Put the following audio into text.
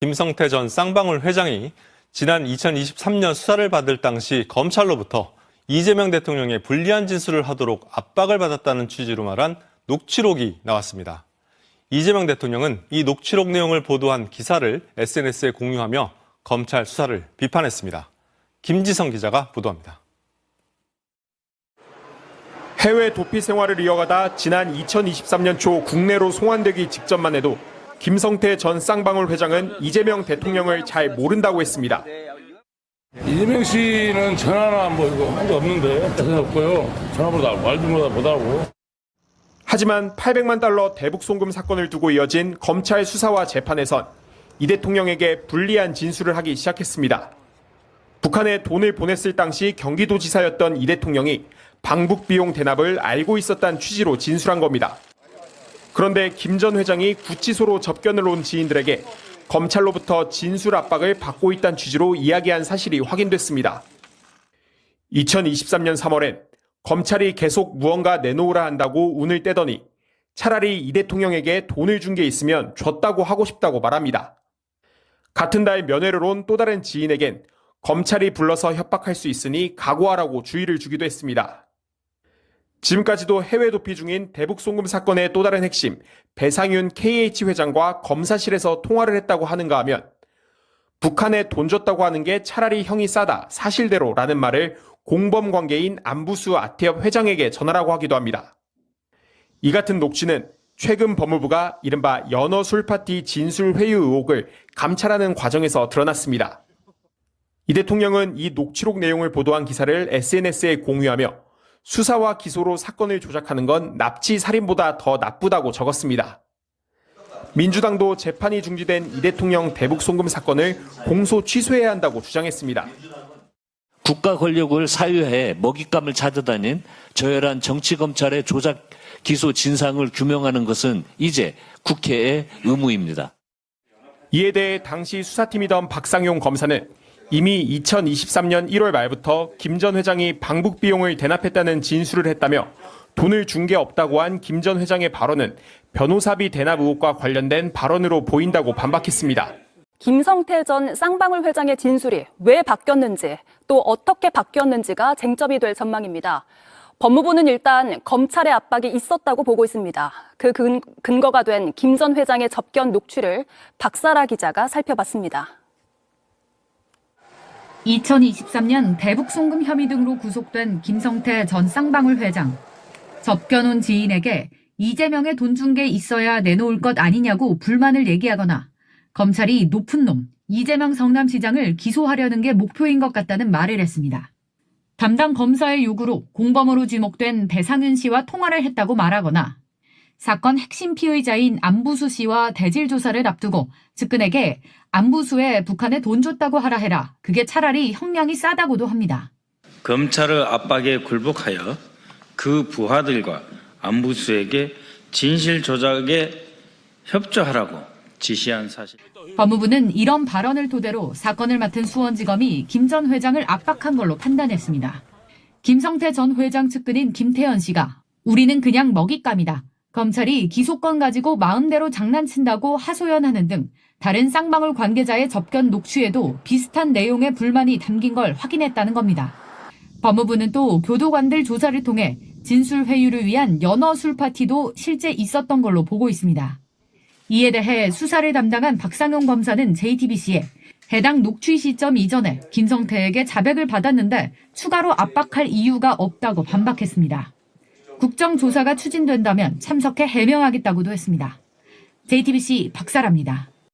김성태 전 쌍방울 회장이 지난 2023년 수사를 받을 당시 검찰로부터 이재명 대통령의 불리한 진술을 하도록 압박을 받았다는 취지로 말한 녹취록이 나왔습니다. 이재명 대통령은 이 녹취록 내용을 보도한 기사를 SNS에 공유하며 검찰 수사를 비판했습니다. 김지성 기자가 보도합니다. 해외 도피 생활을 이어가다 지난 2023년 초 국내로 송환되기 직전만 해도 김성태 전 쌍방울 회장은 이재명 대통령을 잘 모른다고 했습니다. 이재명 씨는 전화나 이거 한 적 없는데 전화 없고요. 전화번호 말도 못하고. 하지만 800만 달러 대북 송금 사건을 두고 이어진 검찰 수사와 재판에선 이 대통령에게 불리한 진술을 하기 시작했습니다. 북한에 돈을 보냈을 당시 경기도지사였던 이 대통령이 방북 비용 대납을 알고 있었다는 취지로 진술한 겁니다. 그런데 김 전 회장이 구치소로 접견을 온 지인들에게 검찰로부터 진술 압박을 받고 있다는 취지로 이야기한 사실이 확인됐습니다. 2023년 3월엔 검찰이 계속 무언가 내놓으라 한다고 운을 떼더니 차라리 이 대통령에게 돈을 준 게 있으면 줬다고 하고 싶다고 말합니다. 같은 달 면회를 온 또 다른 지인에겐 검찰이 불러서 협박할 수 있으니 각오하라고 주의를 주기도 했습니다. 지금까지도 해외 도피 중인 대북 송금 사건의 또 다른 핵심, 배상윤 KH 회장과 검사실에서 통화를 했다고 하는가 하면 북한에 돈 줬다고 하는 게 차라리 형이 싸다, 사실대로라는 말을 공범 관계인 안부수 아태협 회장에게 전하라고 하기도 합니다. 이 같은 녹취는 최근 법무부가 이른바 연어 술파티 진술 회유 의혹을 감찰하는 과정에서 드러났습니다. 이 대통령은 이 녹취록 내용을 보도한 기사를 SNS에 공유하며 수사와 기소로 사건을 조작하는 건 납치 살인보다 더 나쁘다고 적었습니다. 민주당도 재판이 중지된 이 대통령 대북 송금 사건을 공소 취소해야 한다고 주장했습니다. 국가 권력을 사유해 먹잇감을 찾아다닌 저열한 정치검찰의 조작 기소 진상을 규명하는 것은 이제 국회의 의무입니다. 이에 대해 당시 수사팀이던 박상용 검사는 이미 2023년 1월 말부터 김 전 회장이 방북 비용을 대납했다는 진술을 했다며 돈을 준 게 없다고 한 김 전 회장의 발언은 변호사비 대납 의혹과 관련된 발언으로 보인다고 반박했습니다. 김성태 전 쌍방울 회장의 진술이 왜 바뀌었는지 또 어떻게 바뀌었는지가 쟁점이 될 전망입니다. 법무부는 일단 검찰의 압박이 있었다고 보고 있습니다. 그 근거가 된 김 전 회장의 접견 녹취를 박사라 기자가 살펴봤습니다. 2023년 대북 송금 혐의 등으로 구속된 김성태 전 쌍방울 회장. 접견 온 지인에게 이재명의 돈 준 게 있어야 내놓을 것 아니냐고 불만을 얘기하거나 검찰이 높은 놈 이재명 성남시장을 기소하려는 게 목표인 것 같다는 말을 했습니다. 담당 검사의 요구로 공범으로 지목된 배상윤 씨와 통화를 했다고 말하거나 사건 핵심 피의자인 안부수 씨와 대질 조사를 앞두고 측근에게 안부수에 북한에 돈 줬다고 하라 해라. 그게 차라리 형량이 싸다고도 합니다. 검찰의 압박에 굴복하여 그 부하들과 안부수에게 진실 조작에 협조하라고 지시한 사실. 법무부는 이런 발언을 토대로 사건을 맡은 수원지검이 김 전 회장을 압박한 걸로 판단했습니다. 김성태 전 회장 측근인 김태현 씨가 우리는 그냥 먹잇감이다. 검찰이 기소권 가지고 마음대로 장난친다고 하소연하는 등 다른 쌍방울 관계자의 접견 녹취에도 비슷한 내용의 불만이 담긴 걸 확인했다는 겁니다. 법무부는 또 교도관들 조사를 통해 진술 회유를 위한 연어 술 파티도 실제 있었던 걸로 보고 있습니다. 이에 대해 수사를 담당한 박상용 검사는 JTBC에 해당 녹취 시점 이전에 김성태에게 자백을 받았는데 추가로 압박할 이유가 없다고 반박했습니다. 국정조사가 추진된다면 참석해 해명하겠다고도 했습니다. JTBC 박사라입니다.